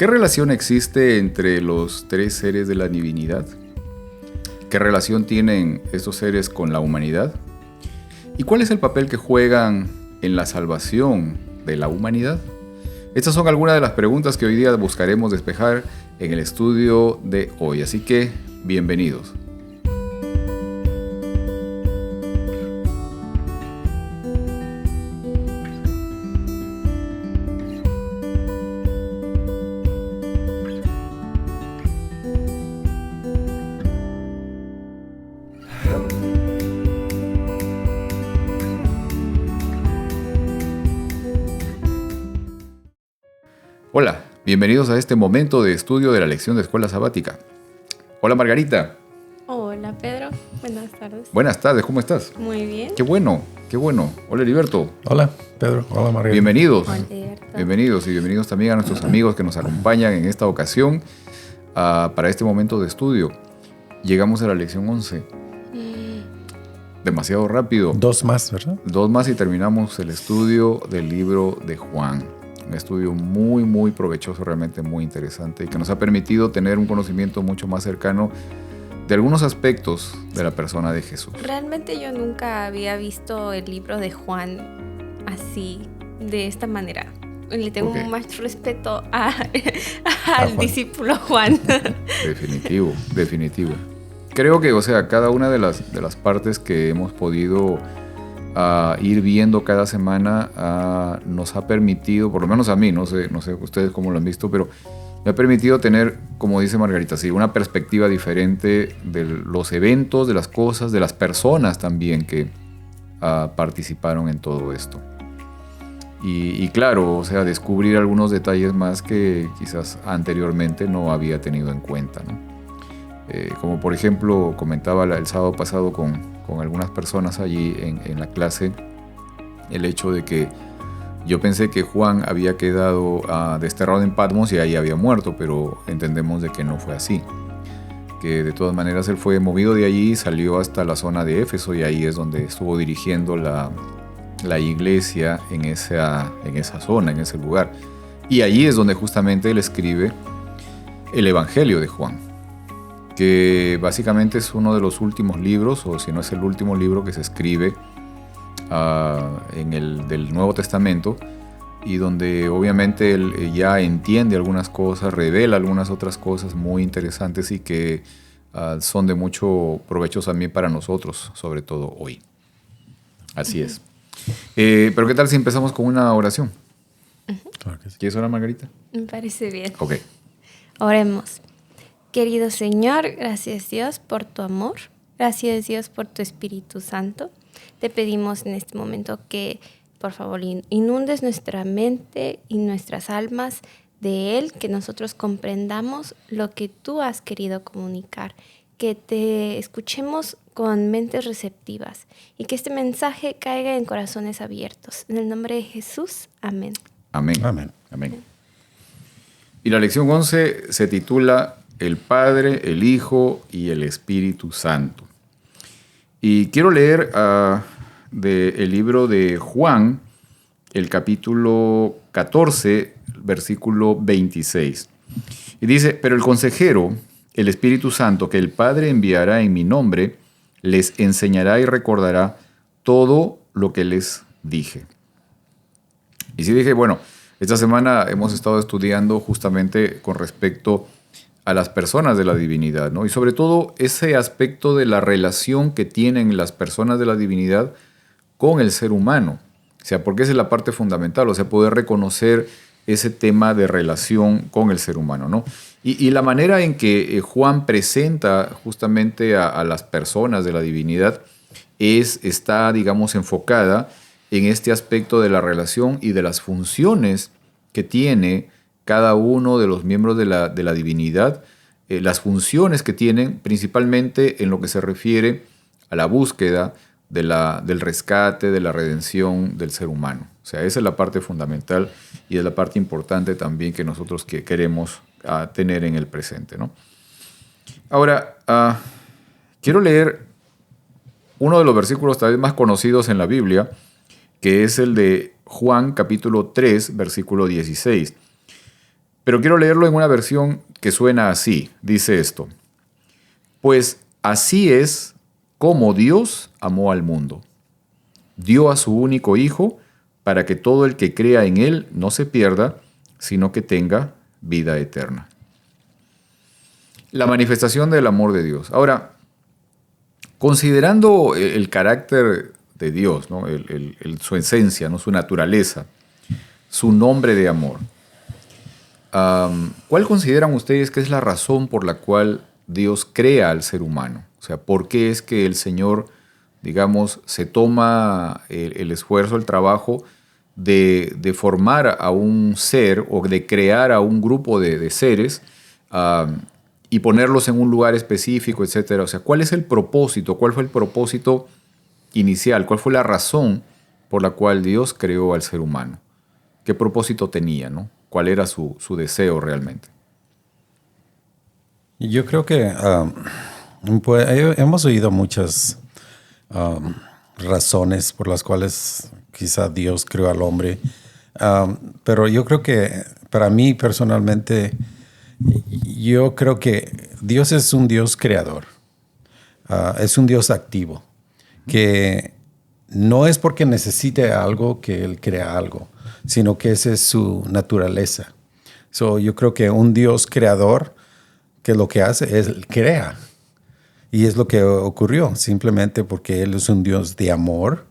¿Qué relación existe entre los tres seres de la divinidad? ¿Qué relación tienen estos seres con la humanidad? ¿Y cuál es el papel que juegan en la salvación de la humanidad? Estas son algunas de las preguntas que hoy día buscaremos despejar en el estudio de hoy, así que bienvenidos. Hola, bienvenidos a este momento de estudio de la lección de escuela sabática. Hola Margarita. Hola Pedro, buenas tardes. Buenas tardes, ¿cómo estás? Muy bien. Qué bueno, qué bueno. Hola Heriberto. Hola Pedro, hola Margarita. Bienvenidos. Hola, Heriberto. Bienvenidos y bienvenidos también a nuestros amigos que nos acompañan en esta ocasión para este momento de estudio. Llegamos a la lección 11. Demasiado rápido. 2 más, ¿verdad? 2 más y terminamos el estudio del libro de Juan. Un estudio muy provechoso, realmente muy interesante y que nos ha permitido tener un conocimiento mucho más cercano de algunos aspectos de la persona de Jesús. Realmente yo nunca había visto el libro de Juan así, de esta manera. Le tengo más respeto al discípulo Juan. Definitivo. Creo que, cada una de las partes que hemos podido ir viendo cada semana nos ha permitido, por lo menos a mí, no sé ustedes cómo lo han visto, pero me ha permitido tener, como dice Margarita, sí, una perspectiva diferente de los eventos, de las cosas, de las personas también que participaron en todo esto. Y claro, descubrir algunos detalles más que quizás anteriormente no había tenido en cuenta, ¿no? Como por ejemplo, comentaba el sábado pasado con algunas personas allí en la clase, el hecho de que yo pensé que Juan había quedado desterrado en Patmos y ahí había muerto, pero entendemos de que no fue así. Que de todas maneras él fue movido de allí y salió hasta la zona de Éfeso y ahí es donde estuvo dirigiendo la iglesia en esa zona, en ese lugar. Y allí es donde justamente él escribe el Evangelio de Juan, que básicamente es uno de los últimos libros, o si no es el último libro que se escribe del Nuevo Testamento, y donde obviamente él ya entiende algunas cosas, revela algunas otras cosas muy interesantes y que son de mucho provecho también para nosotros, sobre todo hoy. Así es. Pero ¿qué tal si empezamos con una oración? Claro que sí. ¿Quieres orar, Margarita? Me parece bien. Ok. Oremos. Querido Señor, gracias Dios por tu amor, gracias Dios por tu Espíritu Santo. Te pedimos en este momento que por favor inundes nuestra mente y nuestras almas de Él, que nosotros comprendamos lo que tú has querido comunicar, que te escuchemos con mentes receptivas y que este mensaje caiga en corazones abiertos. En el nombre de Jesús, amén. Amén. Y la lección 11 se titula El Padre, el Hijo y el Espíritu Santo. Y quiero leer del libro de Juan, el capítulo 14, versículo 26. Y dice, pero el consejero, el Espíritu Santo, que el Padre enviará en mi nombre, les enseñará y recordará todo lo que les dije. Y sí dije, esta semana hemos estado estudiando justamente con respecto a las personas de la divinidad, ¿no? Y sobre todo ese aspecto de la relación que tienen las personas de la divinidad con el ser humano. Porque esa es la parte fundamental, poder reconocer ese tema de relación con el ser humano, ¿no? Y la manera en que Juan presenta justamente a las personas de la divinidad está, digamos, enfocada en este aspecto de la relación y de las funciones que tiene cada uno de los miembros de la divinidad, las funciones que tienen principalmente en lo que se refiere a la búsqueda del rescate, de la redención del ser humano. Esa es la parte fundamental y es la parte importante también que nosotros queremos tener en el presente, ¿no? Ahora, quiero leer uno de los versículos tal vez más conocidos en la Biblia, que es el de Juan capítulo 3, versículo 16. Pero quiero leerlo en una versión que suena así. Dice esto: pues así es como Dios amó al mundo. Dio a su único Hijo para que todo el que crea en Él no se pierda, sino que tenga vida eterna. La manifestación del amor de Dios. Ahora, considerando el carácter de Dios, ¿no? Su esencia, ¿no? Su naturaleza, su nombre de amor, ¿cuál consideran ustedes que es la razón por la cual Dios crea al ser humano? O sea, ¿por qué es que el Señor, digamos, se toma el esfuerzo, el trabajo de formar a un ser o de crear a un grupo de seres y ponerlos en un lugar específico, etcétera? O sea, ¿cuál es el propósito? ¿Cuál fue el propósito inicial? ¿Cuál fue la razón por la cual Dios creó al ser humano? ¿Qué propósito tenía, no? ¿Cuál era su deseo realmente? Yo creo que pues, hemos oído muchas razones por las cuales quizá Dios creó al hombre, pero yo creo que para mí personalmente, yo creo que Dios es un Dios creador, es un Dios activo, que no es porque necesite algo que Él crea algo, sino que esa es su naturaleza. Yo creo que un Dios creador, que lo que hace es crea. Y es lo que ocurrió, simplemente porque Él es un Dios de amor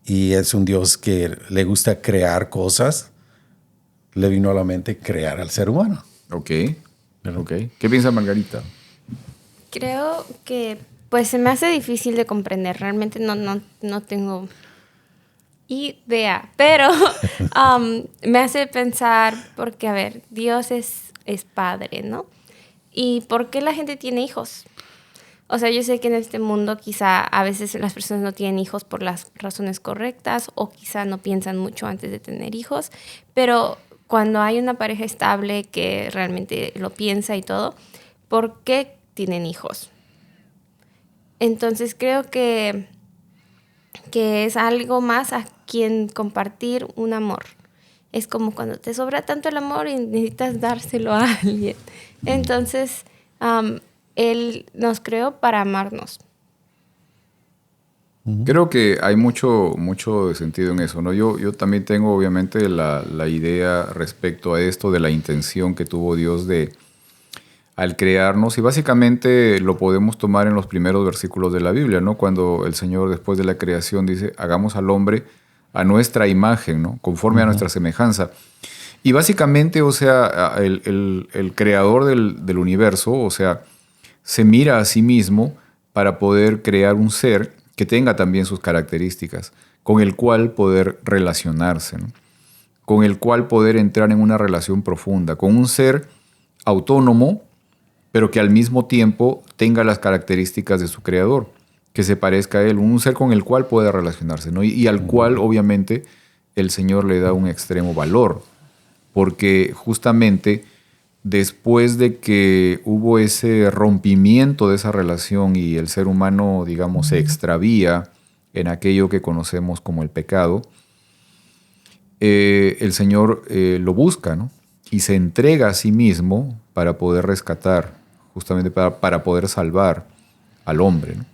y es un Dios que le gusta crear cosas, le vino a la mente crear al ser humano. Ok. ¿Qué piensa Margarita? Creo que pues se me hace difícil de comprender. Realmente no tengo idea, pero me hace pensar porque, a ver, Dios es padre, ¿no? ¿Y por qué la gente tiene hijos? O sea, yo sé que en este mundo quizá a veces las personas no tienen hijos por las razones correctas o quizá no piensan mucho antes de tener hijos, pero cuando hay una pareja estable que realmente lo piensa y todo, ¿por qué tienen hijos? Entonces creo que es algo más a quien compartir un amor. Es como cuando te sobra tanto el amor y necesitas dárselo a alguien. Entonces, Él nos creó para amarnos. Creo que hay mucho sentido en eso, ¿no? Yo también tengo obviamente la idea respecto a esto de la intención que tuvo Dios al crearnos, y básicamente lo podemos tomar en los primeros versículos de la Biblia, ¿no? Cuando el Señor después de la creación dice: hagamos al hombre a nuestra imagen, ¿no? Conforme a nuestra semejanza. Y básicamente, o sea, el creador del universo, o sea, se mira a sí mismo para poder crear un ser que tenga también sus características, con el cual poder relacionarse, ¿no? Con el cual poder entrar en una relación profunda, con un ser autónomo, pero que al mismo tiempo tenga las características de su creador, que se parezca a él, un ser con el cual pueda relacionarse, ¿no? Y al cual obviamente el Señor le da un extremo valor, porque justamente después de que hubo ese rompimiento de esa relación y el ser humano, digamos, se extravía en aquello que conocemos como el pecado, el Señor lo busca, ¿no? Y se entrega a sí mismo para poder rescatar, justamente para poder salvar al hombre, ¿no?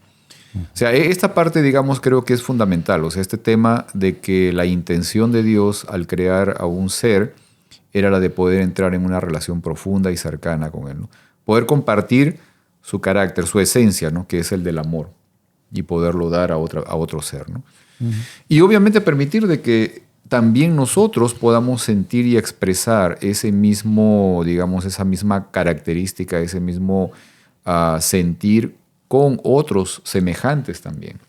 O sea, esta parte, digamos, creo que es fundamental. O sea, este tema de que la intención de Dios al crear a un ser era la de poder entrar en una relación profunda y cercana con Él, ¿no? Poder compartir su carácter, su esencia, ¿no? Que es el del amor, y poderlo dar a otro ser, ¿no? Y obviamente permitir de que también nosotros podamos sentir y expresar ese mismo, digamos, esa misma característica, ese mismo sentir con otros semejantes también,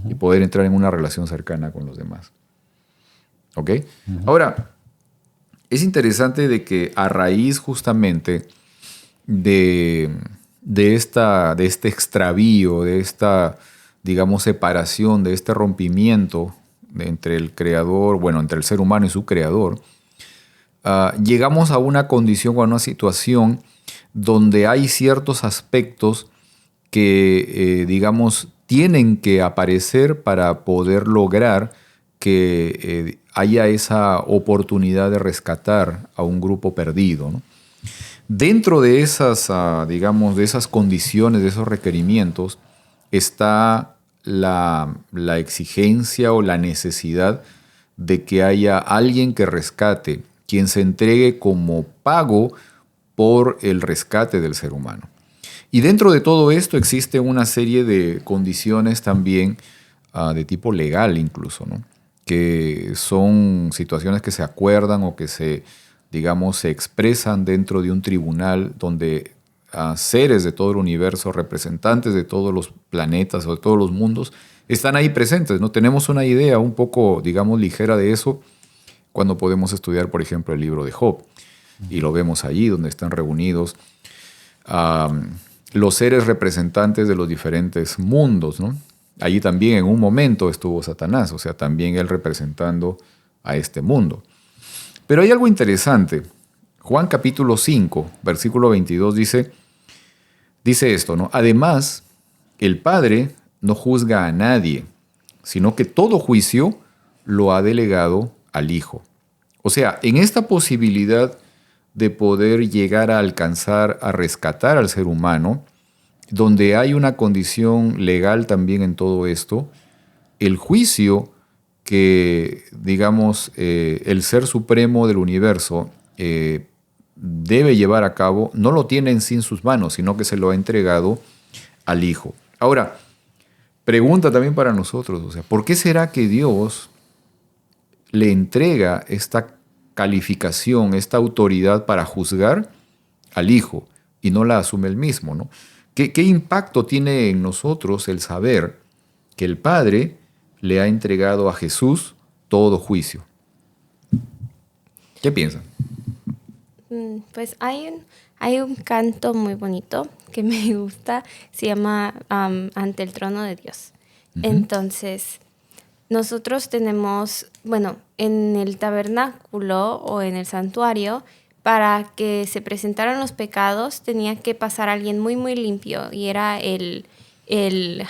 y poder entrar en una relación cercana con los demás. ¿Ok? Ahora, es interesante de que a raíz justamente de este extravío, de esta, digamos, separación, de este rompimiento entre el creador, bueno, entre el ser humano y su creador, llegamos a una condición o a una situación donde hay ciertos aspectos que, digamos, tienen que aparecer para poder lograr que haya esa oportunidad de rescatar a un grupo perdido, ¿no? Dentro de esas, digamos, de esas condiciones, de esos requerimientos, está la exigencia o la necesidad de que haya alguien que rescate, quien se entregue como pago por el rescate del ser humano. Y dentro de todo esto existe una serie de condiciones también de tipo legal incluso, ¿no? Que son situaciones que se acuerdan o que se expresan dentro de un tribunal donde seres de todo el universo, representantes de todos los planetas o de todos los mundos, están ahí presentes, ¿no? Tenemos una idea un poco, digamos, ligera de eso cuando podemos estudiar, por ejemplo, el libro de Job. Y lo vemos allí, donde están reunidos los seres representantes de los diferentes mundos, ¿no? Allí también en un momento estuvo Satanás, o sea, también él representando a este mundo. Pero hay algo interesante. Juan capítulo 5, versículo 22 dice esto, ¿no? Además, el Padre no juzga a nadie, sino que todo juicio lo ha delegado al Hijo. O sea, en esta posibilidad de poder llegar a alcanzar, a rescatar al ser humano, donde hay una condición legal también en todo esto, el juicio que, digamos, el Ser Supremo del universo debe llevar a cabo, no lo tiene en sí en sus manos, sino que se lo ha entregado al Hijo. Ahora, pregunta también para nosotros, o sea, ¿por qué será que Dios le entrega esta calificación, esta autoridad para juzgar al Hijo y no la asume él mismo, ¿no? ¿Qué impacto tiene en nosotros el saber que el Padre le ha entregado a Jesús todo juicio? ¿Qué piensan? Pues hay un canto muy bonito que me gusta, se llama Ante el trono de Dios. Uh-huh. Entonces, nosotros tenemos, bueno, en el tabernáculo o en el santuario, para que se presentaran los pecados, tenía que pasar alguien muy, muy limpio, y era el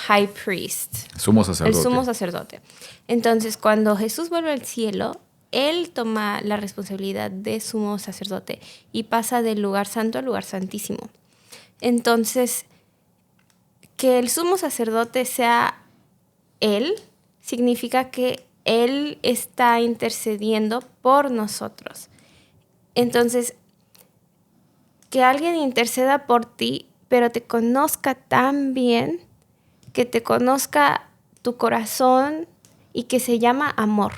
high priest. Sumo sacerdote. El sumo sacerdote. Entonces, cuando Jesús vuelve al cielo, él toma la responsabilidad de sumo sacerdote y pasa del lugar santo al lugar santísimo. Entonces, que el sumo sacerdote sea él, significa que él está intercediendo por nosotros. Entonces, que alguien interceda por ti, pero te conozca tan bien, que te conozca tu corazón y que se llama amor.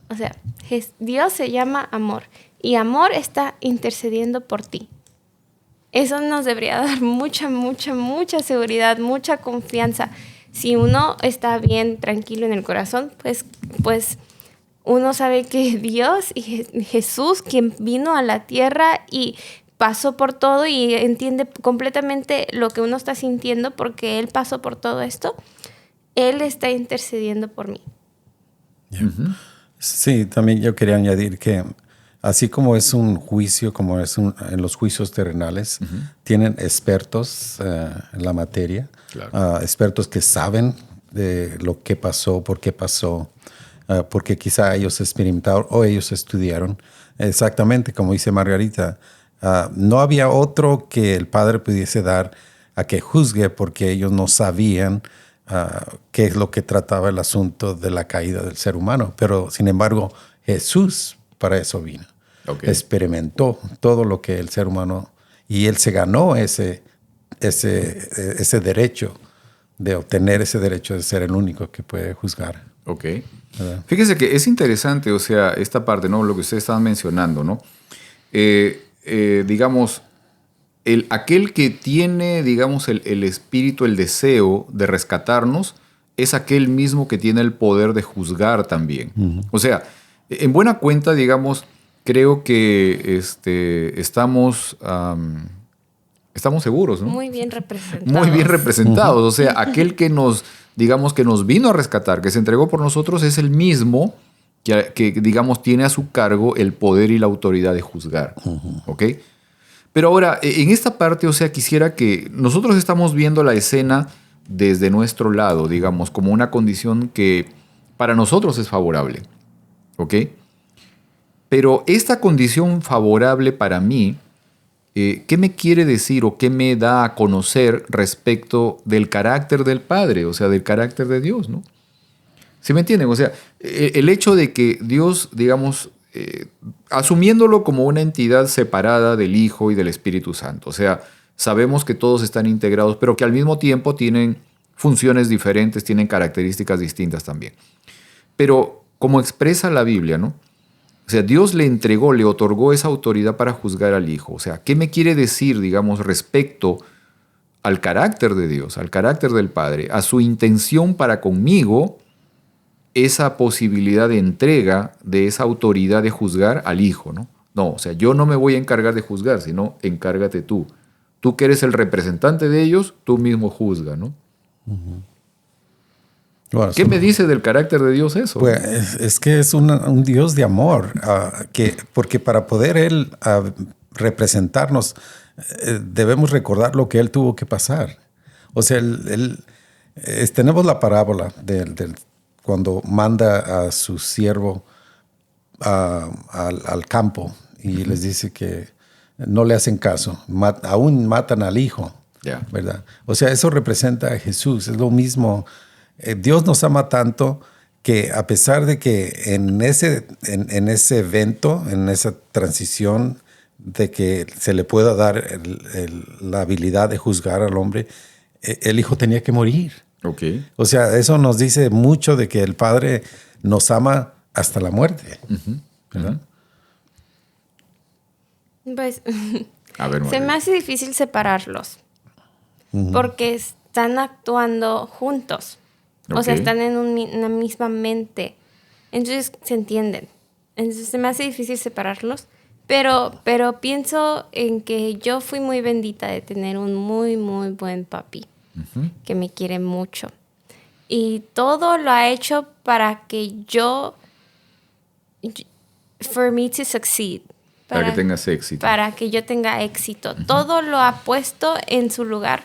O sea, Dios se llama amor y amor está intercediendo por ti. Eso nos debería dar mucha, mucha, mucha seguridad, mucha confianza. Si uno está bien, tranquilo en el corazón, pues uno sabe que Dios y Jesús, quien vino a la tierra y pasó por todo y entiende completamente lo que uno está sintiendo porque Él pasó por todo esto, Él está intercediendo por mí. Yeah. Uh-huh. Sí, también yo quería añadir que así como es un juicio, como es en los juicios terrenales, uh-huh, tienen expertos en la materia, claro, expertos que saben de lo que pasó, por qué pasó, porque quizá ellos experimentaron o ellos estudiaron. Exactamente, como dice Margarita, no había otro que el Padre pudiese dar a que juzgue porque ellos no sabían qué es lo que trataba el asunto de la caída del ser humano. Pero, sin embargo, Jesús para eso vino. Okay. Experimentó todo lo que el ser humano... Y Él se ganó ese derecho de obtener ese derecho de ser el único que puede juzgar. Ok. Fíjese que es interesante, o sea, esta parte, ¿no? Lo que ustedes estaban mencionando, ¿no? Digamos, aquel que tiene, digamos, el espíritu, el deseo de rescatarnos, es aquel mismo que tiene el poder de juzgar también. Uh-huh. O sea, en buena cuenta, digamos, creo que estamos seguros, ¿no? Muy bien representados. Muy bien representados. O sea, aquel que nos vino a rescatar, que se entregó por nosotros, es el mismo que digamos, tiene a su cargo el poder y la autoridad de juzgar. Uh-huh. ¿Ok? Pero ahora, en esta parte, o sea, quisiera que nosotros estamos viendo la escena desde nuestro lado, digamos, como una condición que para nosotros es favorable. ¿Ok? Pero esta condición favorable para mí, ¿qué me quiere decir o qué me da a conocer respecto del carácter del Padre, o sea, del carácter de Dios, ¿no? ¿Sí me entienden? O sea, el hecho de que Dios, digamos, asumiéndolo como una entidad separada del Hijo y del Espíritu Santo, o sea, sabemos que todos están integrados, pero que al mismo tiempo tienen funciones diferentes, tienen características distintas también. Pero como expresa la Biblia, ¿no? O sea, Dios le entregó, le otorgó esa autoridad para juzgar al Hijo. O sea, ¿qué me quiere decir, digamos, respecto al carácter de Dios, al carácter del Padre, a su intención para conmigo, esa posibilidad de entrega de esa autoridad de juzgar al Hijo, ¿no? No, o sea, yo no me voy a encargar de juzgar, sino encárgate tú. Tú que eres el representante de ellos, tú mismo juzga, ¿no? Bueno, ¿qué me dice del carácter de Dios eso? Pues es que es un Dios de amor, porque para poder Él representarnos, debemos recordar lo que Él tuvo que pasar. O sea, tenemos la parábola cuando manda a su siervo al campo y les dice que no le hacen caso, aún matan al hijo, ¿verdad? O sea, eso representa a Jesús, es lo mismo. Dios nos ama tanto que a pesar de que en ese evento, en esa transición de que se le pueda dar la habilidad de juzgar al hombre, el hijo tenía que morir. Okay. O sea, eso nos dice mucho de que el Padre nos ama hasta la muerte. ¿Verdad? Pues a ver, se me hace difícil separarlos porque están actuando juntos. O sea, están en una misma mente. Entonces se entienden. Entonces se me hace difícil separarlos. Pero pienso en que yo fui muy bendita de tener un muy, muy buen papi. Que me quiere mucho. Y todo lo ha hecho para que for me to succeed. Para que tengas éxito. Para que yo tenga éxito. Todo lo ha puesto en su lugar.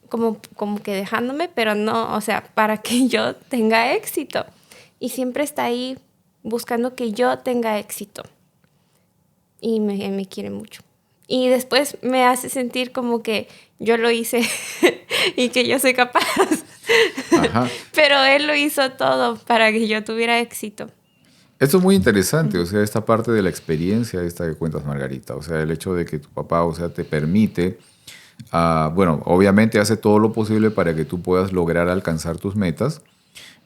Como que dejándome, pero no, o sea, para que yo tenga éxito. Y siempre está ahí buscando que yo tenga éxito. Y me quiere mucho. Y después me hace sentir como que yo lo hice y que yo soy capaz. Ajá. Pero él lo hizo todo para que yo tuviera éxito. Esto es muy interesante, o sea, esta parte de la experiencia esta que cuentas, Margarita. O sea, el hecho de que tu papá, o sea, te permite... bueno, obviamente hace todo lo posible para que tú puedas lograr alcanzar tus metas,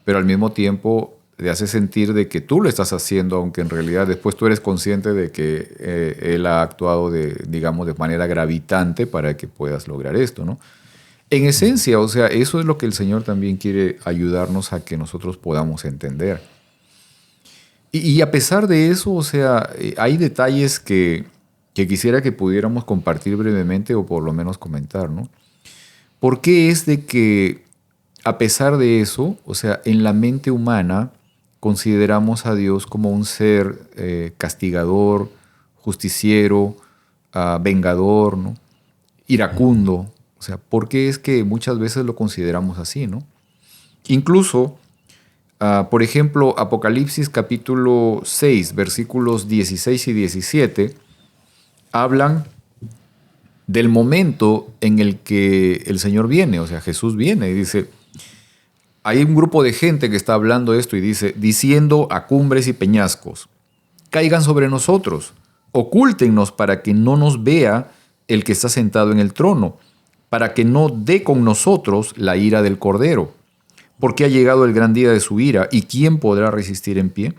pero al mismo tiempo te hace sentir de que tú lo estás haciendo, aunque en realidad después tú eres consciente de que él ha actuado digamos, de manera gravitante para que puedas lograr esto, ¿no? En esencia, o sea, eso es lo que el Señor también quiere ayudarnos a que nosotros podamos entender. Y a pesar de eso, o sea, hay detalles que quisiera que pudiéramos compartir brevemente o por lo menos comentar, ¿no? ¿Por qué es de que a pesar de eso, o sea, en la mente humana consideramos a Dios como un ser castigador, justiciero, vengador, ¿no? Iracundo? O sea, ¿por qué es que muchas veces lo consideramos así, ¿no? Incluso, por ejemplo, Apocalipsis capítulo 6, versículos 16 y 17, hablan del momento en el que el Señor viene, o sea, Jesús viene y dice, hay un grupo de gente que está hablando esto y dice, diciendo a cumbres y peñascos, caigan sobre nosotros, ocúltennos para que no nos vea el que está sentado en el trono, para que no dé con nosotros la ira del Cordero, porque ha llegado el gran día de su ira, ¿y quién podrá resistir en pie?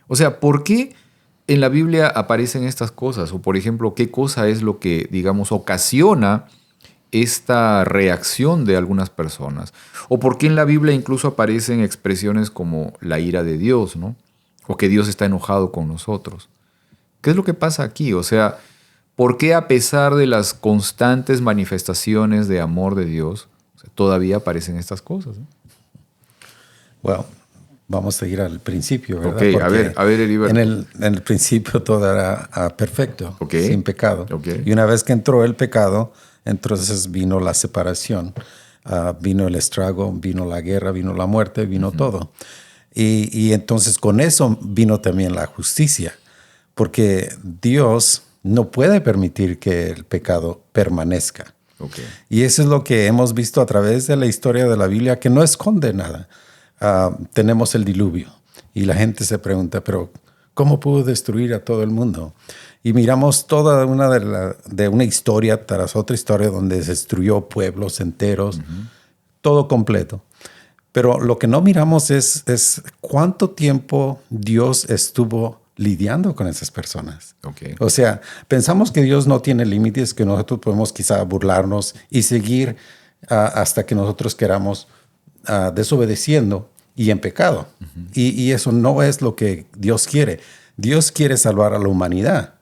O sea, ¿por qué en la Biblia aparecen estas cosas? O por ejemplo, ¿qué cosa es lo que, digamos, ocasiona esta reacción de algunas personas? ¿O por qué en la Biblia incluso aparecen expresiones como la ira de Dios, ¿no? O que Dios está enojado con nosotros. ¿Qué es lo que pasa aquí? O sea, ¿por qué a pesar de las constantes manifestaciones de amor de Dios, todavía aparecen estas cosas, ¿no? Bueno, vamos a ir al principio, ¿verdad? Ok, a ver, Heriberto. En el principio todo era perfecto, sin pecado. Okay. Y una vez que entró el pecado, entonces vino la separación. vino el estrago, vino la guerra, vino la muerte, vino todo. Y entonces con eso vino también la justicia, porque Dios no puede permitir que el pecado permanezca. Okay. Y eso es lo que hemos visto a través de la historia de la Biblia, que no esconde nada. Tenemos el diluvio y la gente se pregunta, pero ¿cómo pudo destruir a todo el mundo? Y miramos toda una historia tras otra historia donde se destruyó pueblos enteros, todo completo. Pero lo que no miramos es cuánto tiempo Dios estuvo lidiando con esas personas. Okay. O sea, pensamos que Dios no tiene límites, que nosotros podemos quizá burlarnos y seguir hasta que nosotros queramos desobedeciendo y en pecado. Y eso no es lo que Dios quiere. Dios quiere salvar a la humanidad.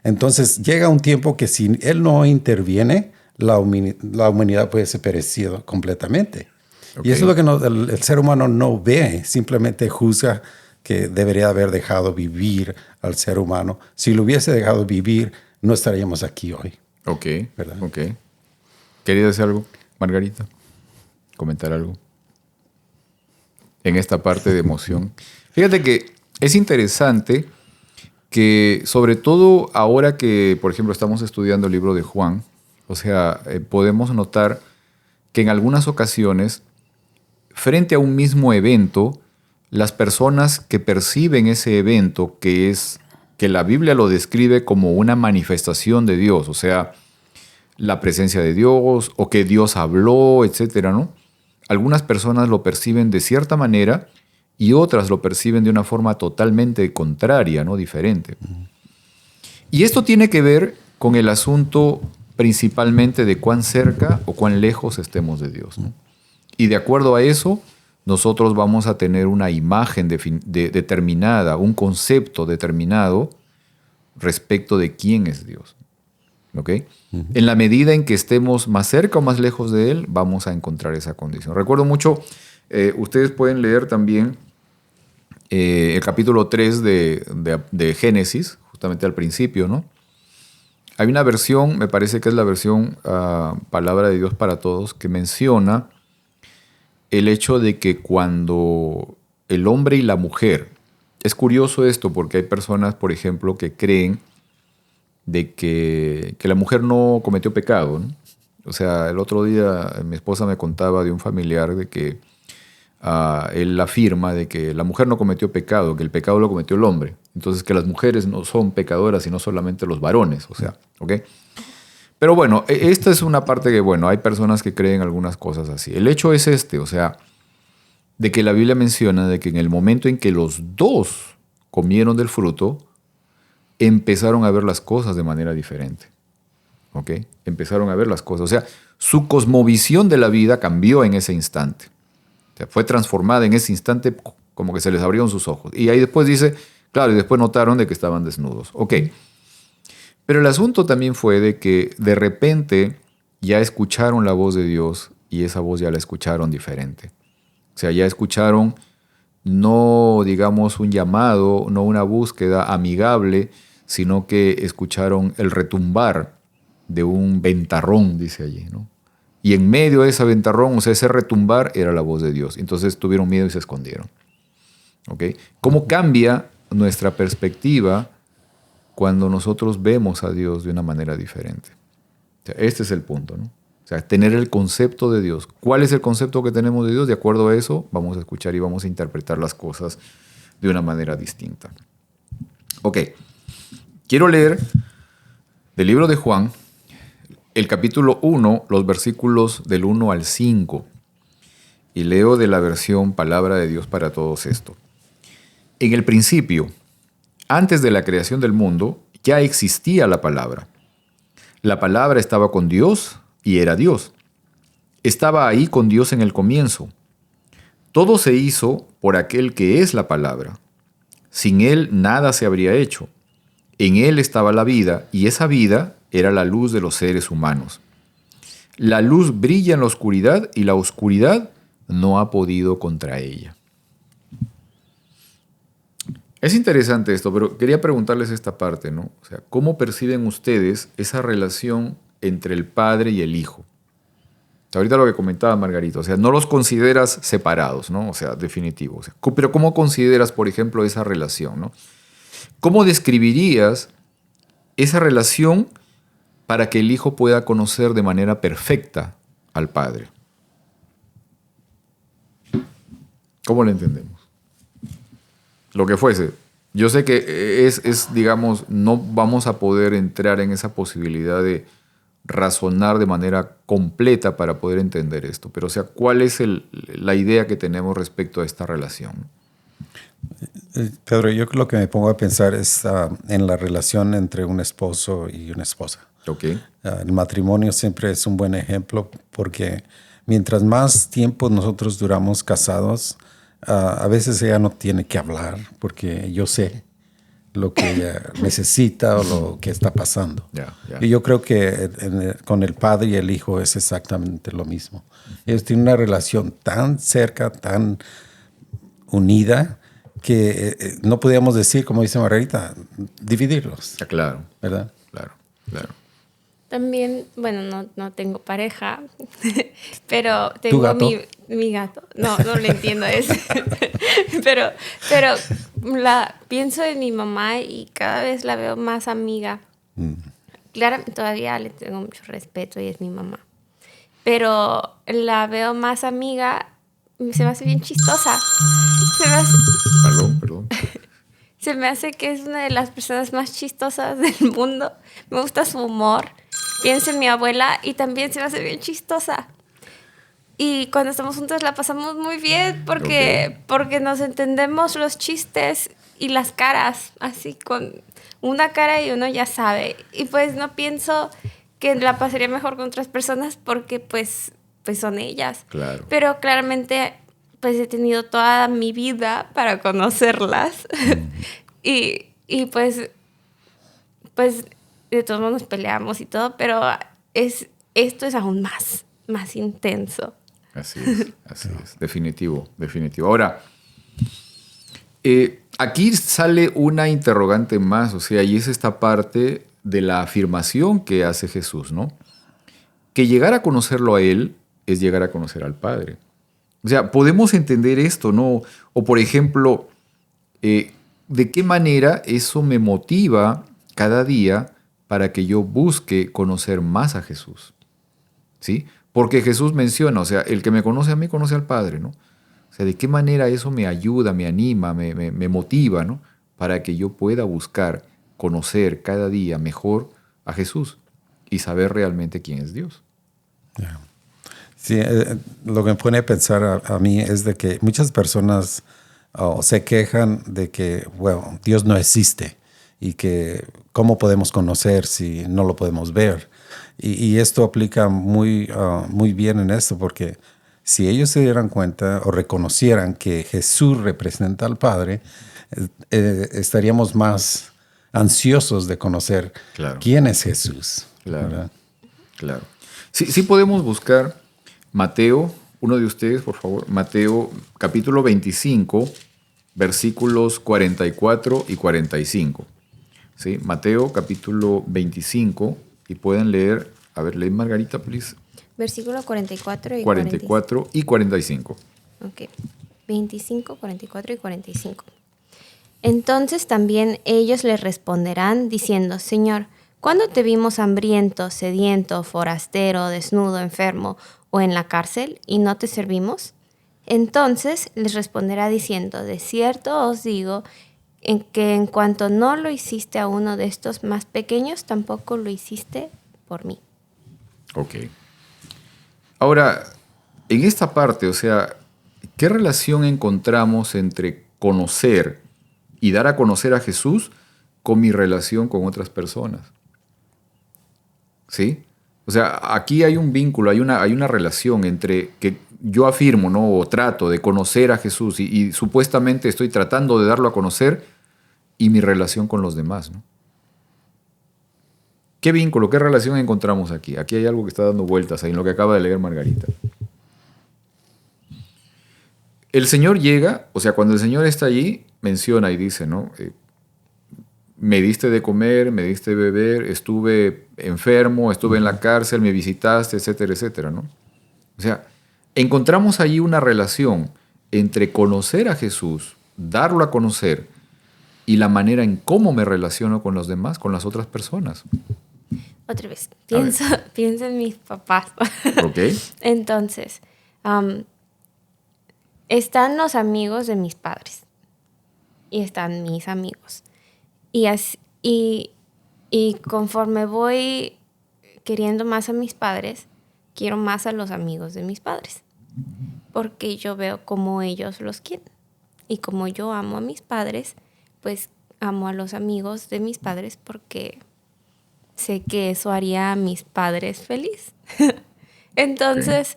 Entonces llega un tiempo que si Él no interviene, la humanidad puede ser perecida completamente. Okay. Y eso es lo que el ser humano no ve, simplemente juzga que debería haber dejado vivir al ser humano. Si lo hubiese dejado vivir, no estaríamos aquí hoy. Ok, ¿verdad? Ok. ¿Querías decir algo, Margarita? ¿Comentar algo? En esta parte de emoción. Fíjate que es interesante que, sobre todo ahora que, por ejemplo, estamos estudiando el libro de Juan, o sea, podemos notar que en algunas ocasiones, frente a un mismo evento, las personas que perciben ese evento, que la Biblia lo describe como una manifestación de Dios, o sea, la presencia de Dios, o que Dios habló, etcétera, ¿no? Algunas personas lo perciben de cierta manera y otras lo perciben de una forma totalmente contraria, ¿no? Diferente. Y esto tiene que ver con el asunto principalmente de cuán cerca o cuán lejos estemos de Dios, ¿no? Y de acuerdo a eso, nosotros vamos a tener una imagen determinada, un concepto determinado respecto de quién es Dios. ¿Ok? En la medida en que estemos más cerca o más lejos de Él, vamos a encontrar esa condición. Recuerdo mucho, ustedes pueden leer también el capítulo 3 de Génesis, justamente al principio, ¿no? Hay una versión, me parece que es la versión Palabra de Dios para Todos, que menciona el hecho de que cuando el hombre y la mujer, es curioso esto porque hay personas, por ejemplo, que creen de que la mujer no cometió pecado, ¿no? O sea, el otro día mi esposa me contaba de un familiar de que él afirma de que la mujer no cometió pecado, que el pecado lo cometió el hombre. Entonces que las mujeres no son pecadoras y no solamente los varones, o sea, ¿ok? Pero bueno, esta es una parte que, bueno, hay personas que creen algunas cosas así. El hecho es o sea, de que la Biblia menciona de que en el momento en que los dos comieron del fruto, empezaron a ver las cosas de manera diferente. ¿Ok? Empezaron a ver las cosas. O sea, su cosmovisión de la vida cambió en ese instante. O sea, fue transformada en ese instante como que se les abrieron sus ojos. Y ahí después dice, claro, y después notaron de que estaban desnudos. Ok. Pero el asunto también fue de que de repente ya escucharon la voz de Dios y esa voz ya la escucharon diferente. O sea, ya escucharon no, digamos, un llamado, no una búsqueda amigable, sino que escucharon el retumbar de un ventarrón, dice allí, ¿no? Y en medio de ese ventarrón, o sea, ese retumbar era la voz de Dios. Entonces tuvieron miedo y se escondieron. ¿Ok? ¿Cómo cambia nuestra perspectiva cuando nosotros vemos a Dios de una manera diferente? O sea, este es el punto, ¿no? O sea, tener el concepto de Dios. ¿Cuál es el concepto que tenemos de Dios? De acuerdo a eso, vamos a escuchar y vamos a interpretar las cosas de una manera distinta. Ok. Quiero leer del libro de Juan, el capítulo 1, los versículos del 1 al 5. Y leo de la versión Palabra de Dios para Todos esto. En el principio, antes de la creación del mundo, ya existía la palabra. La palabra estaba con Dios y era Dios. Estaba ahí con Dios en el comienzo. Todo se hizo por aquel que es la palabra. Sin él nada se habría hecho. En él estaba la vida y esa vida era la luz de los seres humanos. La luz brilla en la oscuridad y la oscuridad no ha podido contra ella. Es interesante esto, pero quería preguntarles esta parte, ¿no? O sea, ¿cómo perciben ustedes esa relación entre el Padre y el Hijo? O Ahorita lo que comentaba Margarita, o sea, no los consideras separados, ¿no? O sea, definitivo. O sea, pero ¿cómo consideras, por ejemplo, esa relación, ¿no? ¿Cómo describirías esa relación para que el hijo pueda conocer de manera perfecta al padre? ¿Cómo lo entendemos? Lo que fuese. Yo sé que digamos, no vamos a poder entrar en esa posibilidad de razonar de manera completa para poder entender esto, pero o sea, ¿cuál es la idea que tenemos respecto a esta relación? Pedro, yo lo que me pongo a pensar es en la relación entre un esposo y una esposa. Okay. El matrimonio siempre es un buen ejemplo porque mientras más tiempo nosotros duramos casados, a veces ella no tiene que hablar porque yo sé lo que ella necesita o lo que está pasando. Y yo creo que con el padre y el hijo es exactamente lo mismo. Ellos tienen una relación tan cerca, tan unida, que no podíamos decir, como dice Margarita, dividirlos. Claro. ¿Verdad? Claro. También, bueno, no tengo pareja, pero tengo mi gato. No le entiendo eso. pero pienso en mi mamá y cada vez la veo más amiga. Claro, todavía le tengo mucho respeto y es mi mamá. Pero la veo más amiga, se me hace bien chistosa. Perdón. Se me hace que es una de las personas más chistosas del mundo. Me gusta su humor. Pienso en mi abuela y también se me hace bien chistosa. Y cuando estamos juntos la pasamos muy bien porque nos entendemos los chistes y las caras. Así con una cara y uno ya sabe. Y pues no pienso que la pasaría mejor con otras personas porque pues son ellas. Claro. Pero claramente pues he tenido toda mi vida para conocerlas. y pues de todos modos nos peleamos y todo, pero esto es aún más intenso. Así es. Definitivo. Ahora, aquí sale una interrogante más, o sea, y es esta parte de la afirmación que hace Jesús, ¿no? Que llegar a conocerlo a Él es llegar a conocer al Padre. O sea, podemos entender esto, ¿no? O por ejemplo, ¿de qué manera eso me motiva cada día para que yo busque conocer más a Jesús? ¿Sí? Porque Jesús menciona, o sea, el que me conoce a mí conoce al Padre, ¿no? O sea, ¿de qué manera eso me ayuda, me anima, me motiva, ¿no? Para que yo pueda buscar conocer cada día mejor a Jesús y saber realmente quién es Dios. Yeah. Sí, lo que me pone a pensar a mí es de que muchas personas se quejan de que, bueno, Dios no existe y que cómo podemos conocer si no lo podemos ver. Y esto aplica muy bien en esto, porque si ellos se dieran cuenta o reconocieran que Jesús representa al Padre, estaríamos más ansiosos de conocer quién es Jesús. Claro. Sí podemos buscar Mateo, uno de ustedes, por favor, Mateo capítulo 25, versículos 44 y 45. ¿Sí? Mateo capítulo 25, y pueden leer, a ver, lee Margarita, please. Versículo 44 y 44 y 45. Ok, 25, 44 y 45. Entonces también ellos le responderán diciendo, Señor, ¿cuándo te vimos hambriento, sediento, forastero, desnudo, enfermo o en la cárcel y no te servimos? Entonces les responderá diciendo, de cierto os digo que en cuanto no lo hiciste a uno de estos más pequeños, tampoco lo hiciste por mí. Ok. Ahora, en esta parte, o sea, ¿qué relación encontramos entre conocer y dar a conocer a Jesús con mi relación con otras personas? ¿Sí? O sea, aquí hay un vínculo, hay una relación entre que yo afirmo, ¿no? O trato de conocer a Jesús y supuestamente estoy tratando de darlo a conocer, y mi relación con los demás, ¿no? ¿Qué vínculo, qué relación encontramos aquí? Aquí hay algo que está dando vueltas ahí en lo que acaba de leer Margarita. El Señor llega, o sea, cuando el Señor está allí, menciona y dice, ¿no? Me diste de comer, me diste de beber, estuve enfermo, estuve en la cárcel, me visitaste, etcétera, etcétera, ¿no? O sea, encontramos allí una relación entre conocer a Jesús, darlo a conocer, y la manera en cómo me relaciono con los demás, con las otras personas. Otra vez, pienso en mis papás. ¿Ok? Entonces, están los amigos de mis padres y están mis amigos. Y conforme voy queriendo más a mis padres, quiero más a los amigos de mis padres. Porque yo veo cómo ellos los quieren. Y como yo amo a mis padres, pues amo a los amigos de mis padres porque sé que eso haría a mis padres feliz. Entonces,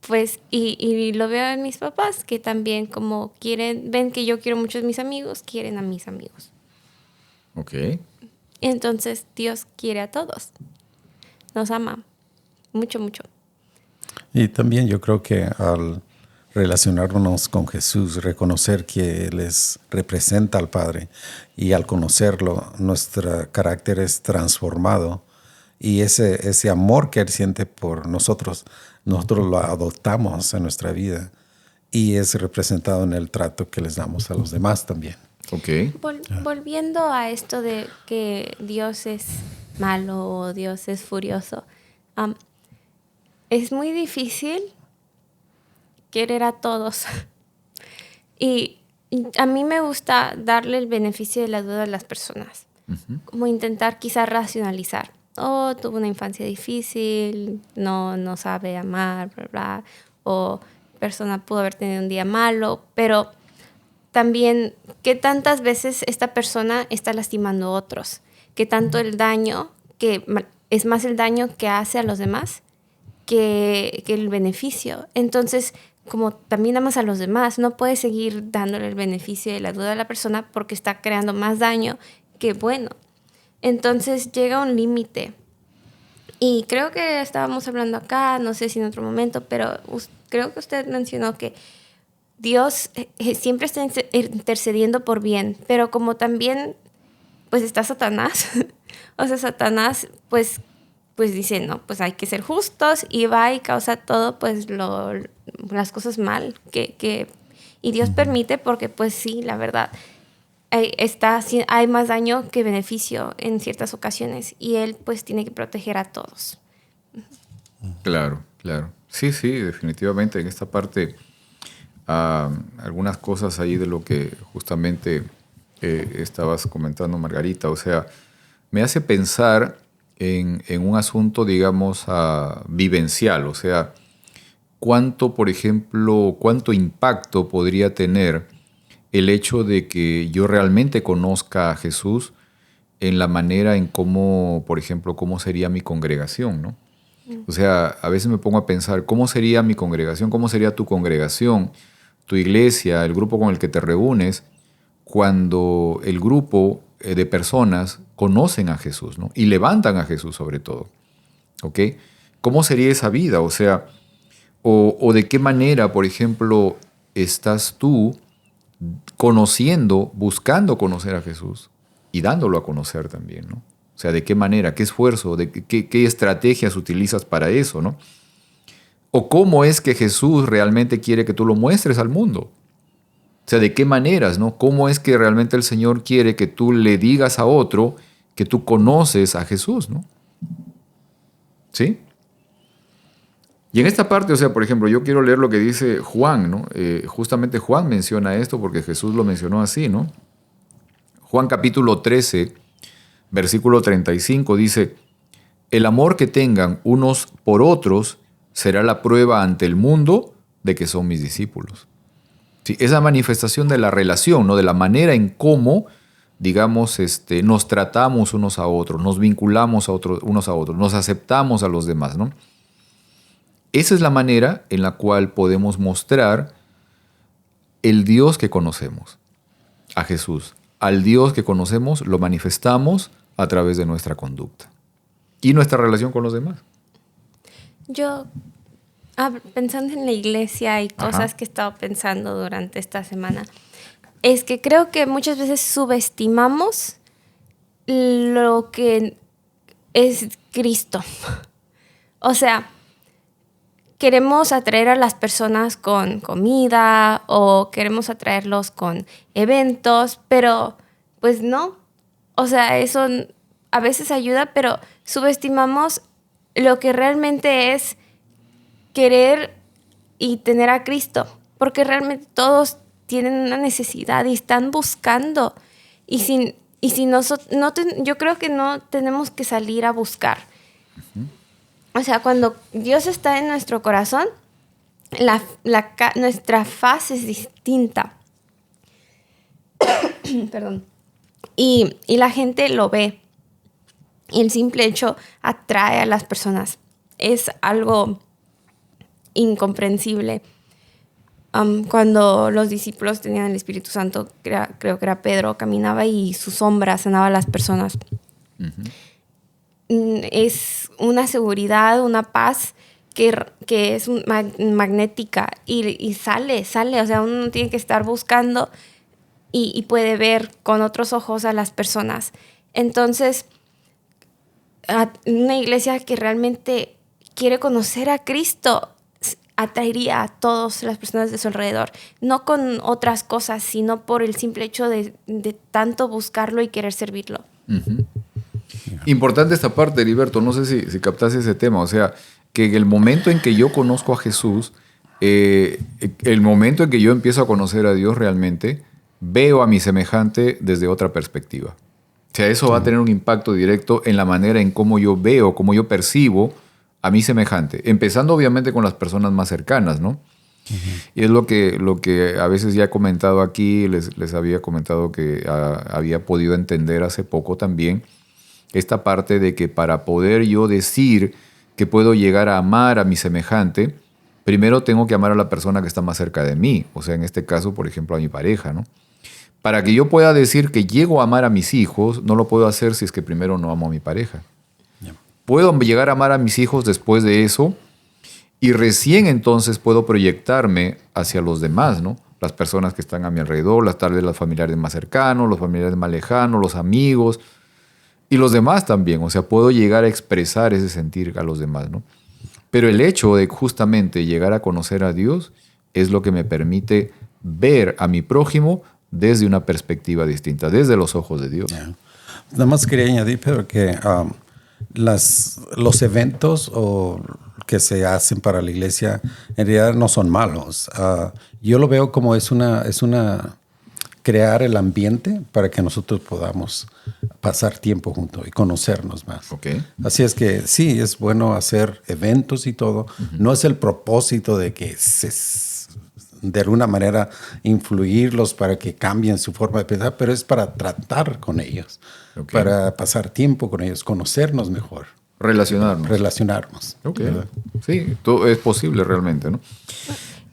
pues, y lo veo en mis papás, que también como ven que yo quiero mucho a mis amigos, quieren a mis amigos. Ok. Entonces, Dios quiere a todos. Nos ama mucho, mucho. Y también yo creo que al relacionarnos con Jesús, reconocer que Él representa al Padre, y al conocerlo, nuestro carácter es transformado, y ese amor que Él siente por nosotros lo adoptamos en nuestra vida, y es representado en el trato que les damos a los demás también. Ok. Volviendo a esto de que Dios es malo o Dios es furioso, es muy difícil querer a todos. Y a mí me gusta darle el beneficio de la duda a las personas. Uh-huh. Como intentar quizás racionalizar. Tuvo una infancia difícil, no sabe amar, bla, bla. O persona pudo haber tenido un día malo. Pero también, ¿qué tantas veces esta persona está lastimando a otros? ¿Qué tanto el daño, que es más el daño que hace a los demás que el beneficio? Entonces, como también amas a los demás, no puedes seguir dándole el beneficio de la duda a la persona porque está creando más daño que bueno. Entonces llega un límite. Y creo que estábamos hablando acá, no sé si en otro momento, pero creo que usted mencionó que Dios siempre está intercediendo por bien, pero como también pues está Satanás, o sea, Satanás pues dice, no, pues hay que ser justos, y va y causa todo, pues las cosas mal, y Dios permite porque pues sí, la verdad, hay más daño que beneficio en ciertas ocasiones, y Él pues tiene que proteger a todos. Claro. Sí, definitivamente en esta parte algunas cosas ahí de lo que justamente estabas comentando, Margarita, o sea, me hace pensar en un asunto, digamos, vivencial, o sea, cuánto impacto podría tener el hecho de que yo realmente conozca a Jesús en la manera en cómo, por ejemplo, cómo sería mi congregación, ¿no? O sea, a veces me pongo a pensar, ¿cómo sería mi congregación? ¿Cómo sería tu congregación, tu iglesia, el grupo con el que te reúnes, cuando el grupo de personas conocen a Jesús, ¿no? Y levantan a Jesús sobre todo, ¿ok? ¿Cómo sería esa vida? O sea, o de qué manera, por ejemplo, estás tú conociendo, buscando conocer a Jesús y dándolo a conocer también, ¿no? O sea, ¿de qué manera? ¿Qué esfuerzo? ¿Qué estrategias utilizas para eso, no? ¿O cómo es que Jesús realmente quiere que tú lo muestres al mundo? O sea, ¿de qué maneras, no? ¿Cómo es que realmente el Señor quiere que tú le digas a otro que tú conoces a Jesús, no? ¿Sí? Y en esta parte, o sea, por ejemplo, yo quiero leer lo que dice Juan, ¿no? Justamente Juan menciona esto porque Jesús lo mencionó así, ¿no? Juan capítulo 13, versículo 35 dice: el amor que tengan unos por otros será la prueba ante el mundo de que son mis discípulos. Sí, esa manifestación de la relación, ¿no? De la manera en cómo, digamos, nos tratamos unos a otros, nos vinculamos unos a otros, nos aceptamos a los demás, ¿no? Esa es la manera en la cual podemos mostrar el Dios que conocemos, a Jesús. Al Dios que conocemos lo manifestamos a través de nuestra conducta y nuestra relación con los demás. Yo, pensando en la iglesia y cosas que he estado pensando durante esta semana, es que creo que muchas veces subestimamos lo que es Cristo. O sea, queremos atraer a las personas con comida o queremos atraerlos con eventos, pero pues no. O sea, eso a veces ayuda, pero subestimamos lo que realmente es querer y tener a Cristo, porque realmente todos tienen una necesidad y están buscando. Yo creo que no tenemos que salir a buscar. O sea, cuando Dios está en nuestro corazón, nuestra faz es distinta. Perdón. Y la gente lo ve. Y el simple hecho atrae a las personas. Es algo incomprensible. Cuando los discípulos tenían el Espíritu Santo, creo que era Pedro, caminaba y su sombra sanaba a las personas. Es una seguridad, una paz que es magnética y sale. O sea, uno no tiene que estar buscando y puede ver con otros ojos a las personas. Entonces, una iglesia que realmente quiere conocer a Cristo atraería a todas las personas de su alrededor, no con otras cosas, sino por el simple hecho de tanto buscarlo y querer servirlo. Importante esta parte, Heriberto, no sé si captaste ese tema, o sea, que en el momento en que yo conozco a Jesús, el momento en que yo empiezo a conocer a Dios realmente, veo a mi semejante desde otra perspectiva. O sea, eso va a tener un impacto directo en la manera en cómo yo veo, cómo yo percibo a mi semejante, empezando obviamente con las personas más cercanas, ¿no? Y es lo que a veces ya he comentado aquí, les había comentado que había podido entender hace poco también, esta parte de que para poder yo decir que puedo llegar a amar a mi semejante, primero tengo que amar a la persona que está más cerca de mí, o sea, en este caso, por ejemplo, a mi pareja, ¿no? Para que yo pueda decir que llego a amar a mis hijos, no lo puedo hacer si es que primero no amo a mi pareja. Puedo llegar a amar a mis hijos después de eso y recién entonces puedo proyectarme hacia los demás, ¿no? Las personas que están a mi alrededor, tal vez los familiares más cercanos, los familiares más lejanos, los amigos y los demás también. O sea, puedo llegar a expresar ese sentir a los demás, ¿no? Pero el hecho de justamente llegar a conocer a Dios es lo que me permite ver a mi prójimo desde una perspectiva distinta, desde los ojos de Dios. Yeah. Nada más quería añadir, Pedro, que los eventos que se hacen para la iglesia en realidad no son malos. Yo lo veo como es una crear el ambiente para que nosotros podamos pasar tiempo juntos y conocernos más. Okay. Así es que sí, es bueno hacer eventos y todo. No es el propósito de que de alguna manera influirlos para que cambien su forma de pensar, pero es para tratar con ellos, para pasar tiempo con ellos, conocernos mejor. Relacionarnos. Okay. Sí, todo es posible realmente, ¿no?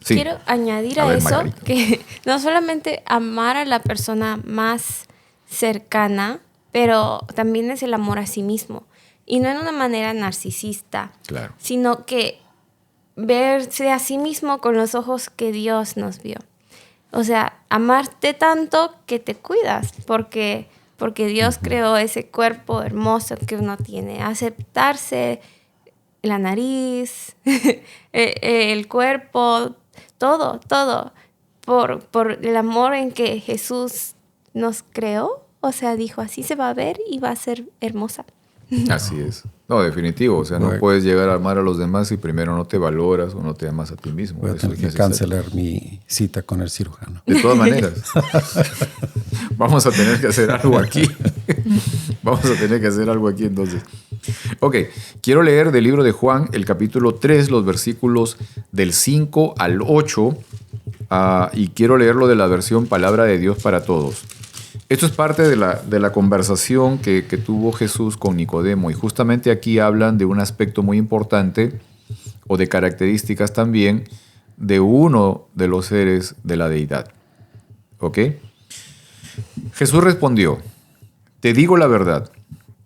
Sí. Quiero añadir a eso Margarita, que no solamente amar a la persona más cercana, pero también es el amor a sí mismo. Y no en una manera narcisista, claro, sino que verse a sí mismo con los ojos que Dios nos vio. O sea, amarte tanto que te cuidas, porque Dios creó ese cuerpo hermoso que uno tiene. Aceptarse, la nariz, el cuerpo, todo, por el amor en que Jesús nos creó. O sea, dijo, así se va a ver y va a ser hermosa. Así es. No, definitivo. O sea, no puedes llegar a amar a los demás si primero no te valoras o no te amas a ti mismo. Voy a tener que cancelar mi cita con el cirujano. De todas maneras. Vamos a tener que hacer algo aquí. Entonces. Ok, quiero leer del libro de Juan, el capítulo 3, los versículos del 5 al 8. Y quiero leerlo de la versión Palabra de Dios para Todos. Esto es parte de la conversación que tuvo Jesús con Nicodemo, y justamente aquí hablan de un aspecto muy importante, o de características también, de uno de los seres de la deidad. ¿Ok? Jesús respondió: te digo la verdad,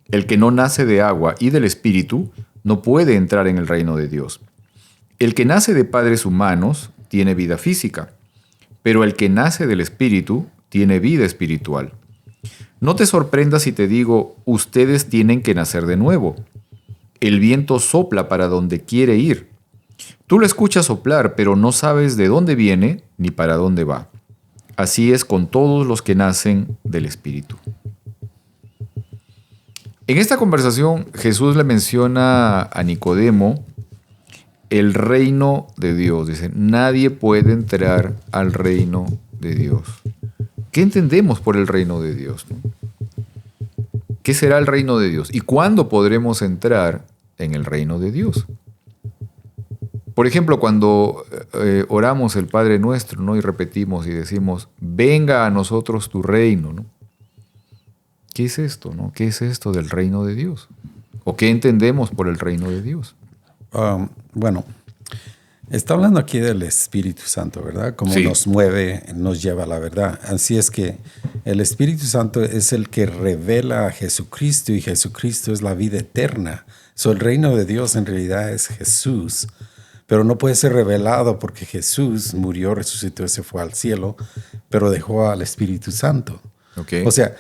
el que no nace de agua y del Espíritu no puede entrar en el reino de Dios. El que nace de padres humanos tiene vida física, pero el que nace del Espíritu tiene vida espiritual. No te sorprendas si te digo, ustedes tienen que nacer de nuevo. El viento sopla para donde quiere ir, Tú lo escuchas soplar, pero no sabes de dónde viene ni para dónde va. Así es con todos los que nacen del Espíritu. En esta conversación, Jesús le menciona a Nicodemo el reino de Dios. Dice, nadie puede entrar al reino de Dios. ¿Qué entendemos por el reino de Dios? ¿Qué será el reino de Dios? ¿Y cuándo podremos entrar en el reino de Dios? Por ejemplo, cuando oramos el Padre Nuestro, ¿no? Y repetimos y decimos, venga a nosotros tu reino, ¿no? ¿Qué es esto, no? ¿Qué es esto del reino de Dios? ¿O qué entendemos por el reino de Dios? Bueno, está hablando aquí del Espíritu Santo, ¿verdad? Cómo Sí. nos mueve, nos lleva a la verdad. Así es que el Espíritu Santo es el que revela a Jesucristo y Jesucristo es la vida eterna. El reino de Dios en realidad es Jesús, pero no puede ser revelado porque Jesús murió, resucitó y se fue al cielo, pero dejó al Espíritu Santo. Okay. O sea,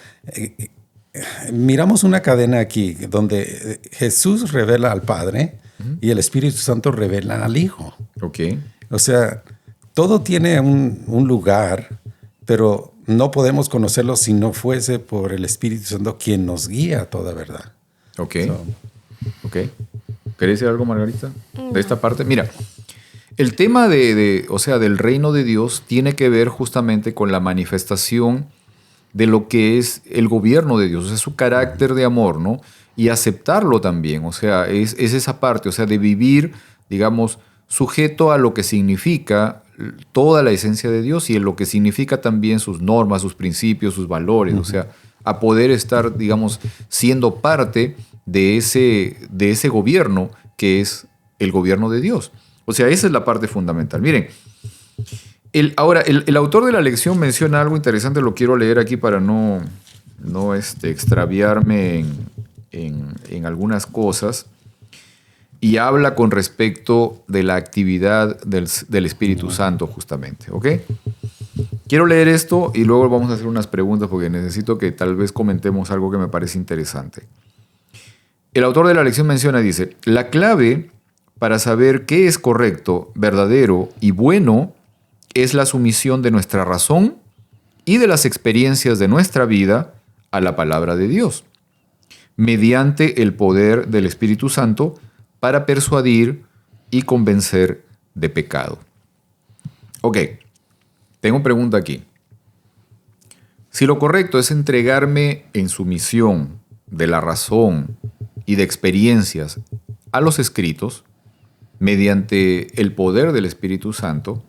miramos una cadena aquí donde Jesús revela al Padre y el Espíritu Santo revela al Hijo. Okay. O sea, todo tiene un lugar, pero no podemos conocerlo si no fuese por el Espíritu Santo quien nos guía a toda verdad. Ok. Ok. ¿Querés decir algo, Margarita? De esta parte. Mira, el tema del reino de Dios tiene que ver justamente con la manifestación de lo que es el gobierno de Dios, o sea, su carácter de amor, ¿no? Y aceptarlo también, o sea, es esa parte, o sea, de vivir, digamos, sujeto a lo que significa toda la esencia de Dios y en lo que significa también sus normas, sus principios, sus valores, o sea, a poder estar, digamos, siendo parte de ese gobierno que es el gobierno de Dios. O sea, esa es la parte fundamental. Miren, el autor de la lección menciona algo interesante, lo quiero leer aquí para no extraviarme en algunas cosas, y habla con respecto de la actividad del Espíritu Santo justamente, ¿ok? Quiero leer esto y luego vamos a hacer unas preguntas porque necesito que tal vez comentemos algo que me parece interesante. El autor de la lección menciona, dice, la clave para saber qué es correcto, verdadero y bueno es la sumisión de nuestra razón y de las experiencias de nuestra vida a la palabra de Dios, mediante el poder del Espíritu Santo para persuadir y convencer de pecado. Ok, tengo una pregunta aquí. Si lo correcto es entregarme en sumisión de la razón y de experiencias a los escritos, mediante el poder del Espíritu Santo,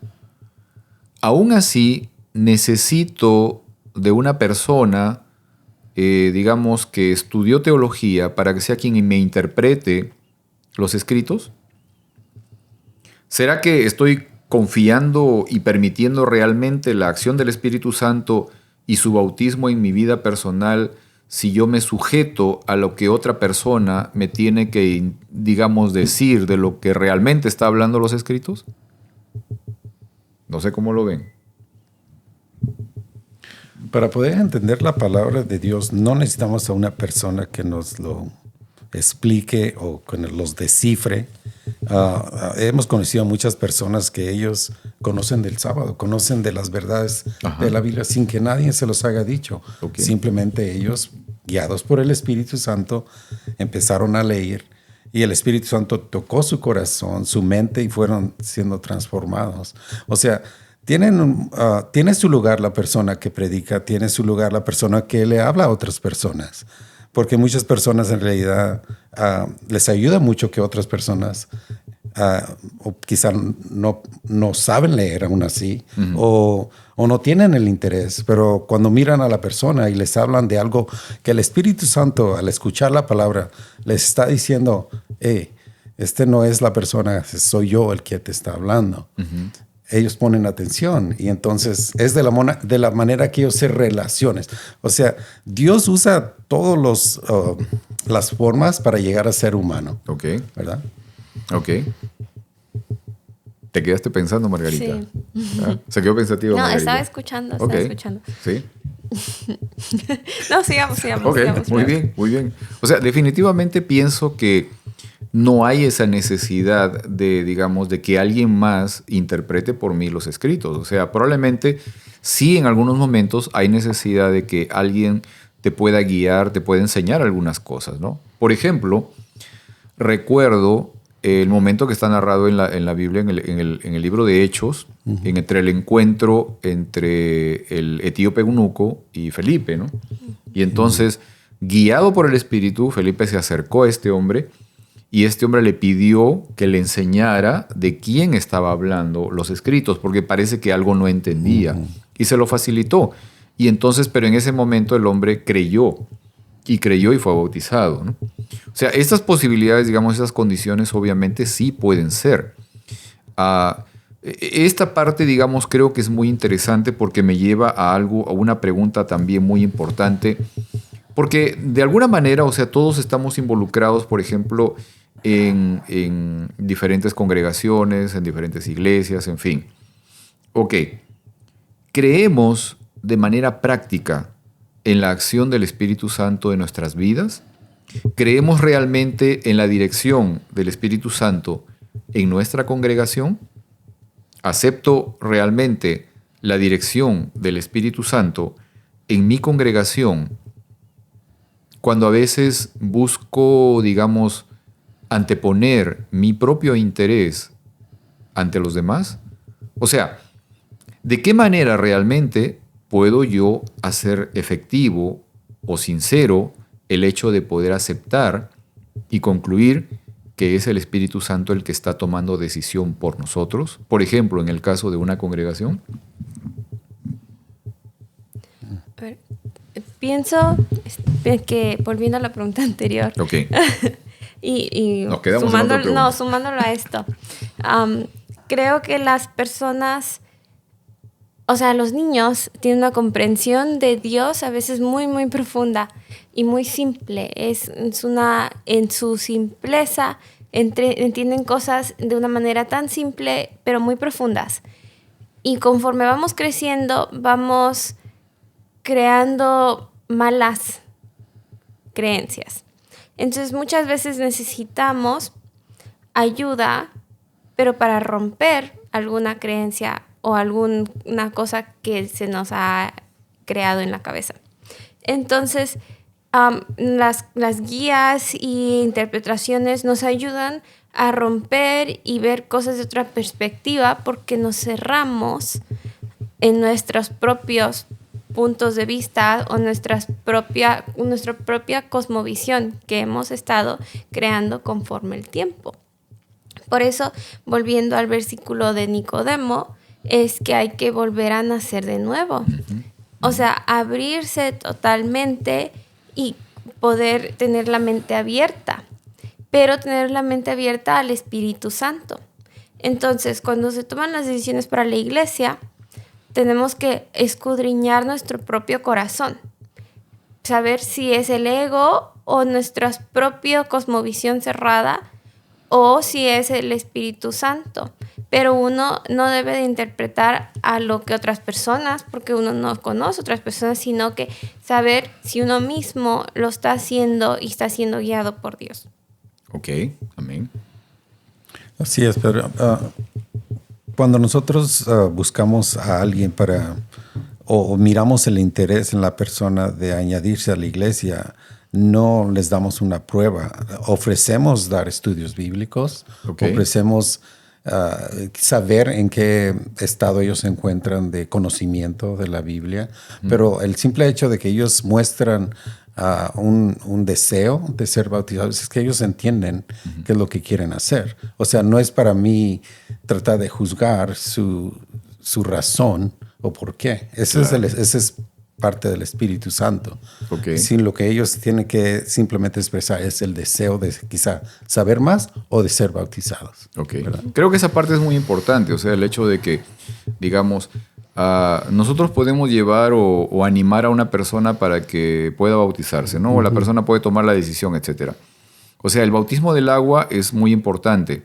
aún así necesito de una persona, digamos, que estudió teología para que sea quien me interprete los escritos. ¿Será que estoy confiando y permitiendo realmente la acción del Espíritu Santo y su bautismo en mi vida personal si yo me sujeto a lo que otra persona me tiene que, digamos, decir de lo que realmente está hablando los escritos? No sé cómo lo ven. Para poder entender la palabra de Dios no necesitamos a una persona que nos lo explique o que nos los descifre. Hemos conocido a muchas personas que ellos conocen del sábado, conocen de las verdades de la Biblia sin que nadie se los haya dicho. Okay. Simplemente ellos, guiados por el Espíritu Santo, empezaron a leer y el Espíritu Santo tocó su corazón, su mente y fueron siendo transformados. O sea, tiene su lugar la persona que predica, tiene su lugar la persona que le habla a otras personas. Porque muchas personas en realidad les ayuda mucho que otras personas o quizá no saben leer aún así o no tienen el interés, pero cuando miran a la persona y les hablan de algo que el Espíritu Santo al escuchar la palabra les está diciendo, este no es la persona, soy yo el que te está hablando. Ellos ponen atención y entonces es de la manera que ellos se relacionan. O sea, Dios usa todas las formas para llegar a ser humano. Ok. ¿Verdad? Ok. ¿Te quedaste pensando, Margarita? Sí. ¿Se quedó pensativo, No, Margarita? estaba escuchando, Ok. Sí. No, sigamos. Ok, muy bien. O sea, definitivamente pienso que no hay esa necesidad de, digamos, de que alguien más interprete por mí los escritos. O sea, probablemente sí en algunos momentos hay necesidad de que alguien te pueda guiar, te pueda enseñar algunas cosas, ¿no? Por ejemplo, recuerdo el momento que está narrado en la Biblia, en el libro de Hechos, entre el encuentro entre el etíope eunuco y Felipe, ¿no? Y entonces, guiado por el Espíritu, Felipe se acercó a este hombre y este hombre le pidió que le enseñara de quién estaba hablando los escritos, porque parece que algo no entendía. Y se lo facilitó. Y entonces, pero en ese momento el hombre creyó y fue bautizado, ¿no? O sea, estas posibilidades, digamos, esas condiciones obviamente sí pueden ser. Esta parte, digamos, creo que es muy interesante porque me lleva a una pregunta también muy importante. Porque de alguna manera, o sea, todos estamos involucrados, por ejemplo, en diferentes congregaciones, en diferentes iglesias, en fin. Ok, creemos de manera práctica en la acción del Espíritu Santo en nuestras vidas. ¿Creemos realmente en la dirección del Espíritu Santo en nuestra congregación? ¿Acepto realmente la dirección del Espíritu Santo en mi congregación cuando a veces busco, digamos, anteponer mi propio interés ante los demás? O sea, ¿de qué manera realmente puedo yo hacer efectivo o sincero el hecho de poder aceptar y concluir que es el Espíritu Santo el que está tomando decisión por nosotros? Por ejemplo, en el caso de una congregación. A ver, pienso que, volviendo a la pregunta anterior, Okay. y Nos quedamos en otra pregunta. sumándolo a esto, creo que las personas, o sea, los niños tienen una comprensión de Dios a veces muy, muy profunda y muy simple. En su simpleza entienden cosas de una manera tan simple, pero muy profundas. Y conforme vamos creciendo, vamos creando malas creencias. Entonces, muchas veces necesitamos ayuda, pero para romper alguna creencia o alguna cosa que se nos ha creado en la cabeza. Entonces, las guías y interpretaciones nos ayudan a romper y ver cosas de otra perspectiva porque nos cerramos en nuestros propios puntos de vista o nuestra propia cosmovisión que hemos estado creando conforme el tiempo. Por eso, volviendo al versículo de Nicodemo, es que hay que volver a nacer de nuevo. O sea, abrirse totalmente y poder tener la mente abierta, pero tener la mente abierta al Espíritu Santo. Entonces, cuando se toman las decisiones para la iglesia, tenemos que escudriñar nuestro propio corazón, saber si es el ego o nuestra propia cosmovisión cerrada o si es el Espíritu Santo. Pero uno no debe de interpretar a lo que otras personas, porque uno no conoce otras personas, sino que saber si uno mismo lo está haciendo y está siendo guiado por Dios. Ok, amén. Así es, pero cuando nosotros buscamos a alguien o miramos el interés en la persona de añadirse a la iglesia, no les damos una prueba. Ofrecemos dar estudios bíblicos, ofrecemos saber en qué estado ellos se encuentran de conocimiento de la Biblia, pero el simple hecho de que ellos muestran un deseo de ser bautizados es que ellos entienden qué es lo que quieren hacer. O sea, no es para mí tratar de juzgar su razón o por qué. Ese es parte del Espíritu Santo. Sí, lo que ellos tienen que simplemente expresar es el deseo de quizá saber más o de ser bautizados. Creo que esa parte es muy importante. O sea, el hecho de que, digamos, nosotros podemos llevar o animar a una persona para que pueda bautizarse, ¿no? O la persona puede tomar la decisión, etc. O sea, el bautismo del agua es muy importante,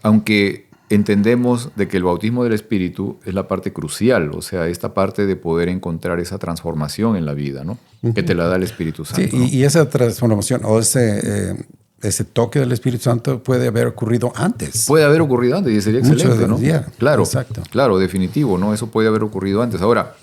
aunque entendemos de que el bautismo del Espíritu es la parte crucial, o sea, esta parte de poder encontrar esa transformación en la vida, ¿no? Que te la da el Espíritu Santo. Sí, y esa transformación o ese ese toque del Espíritu Santo puede haber ocurrido antes. Puede haber ocurrido antes y sería excelente, ¿no? Claro, exacto. Claro, definitivo, ¿no? Eso puede haber ocurrido antes. Ahora,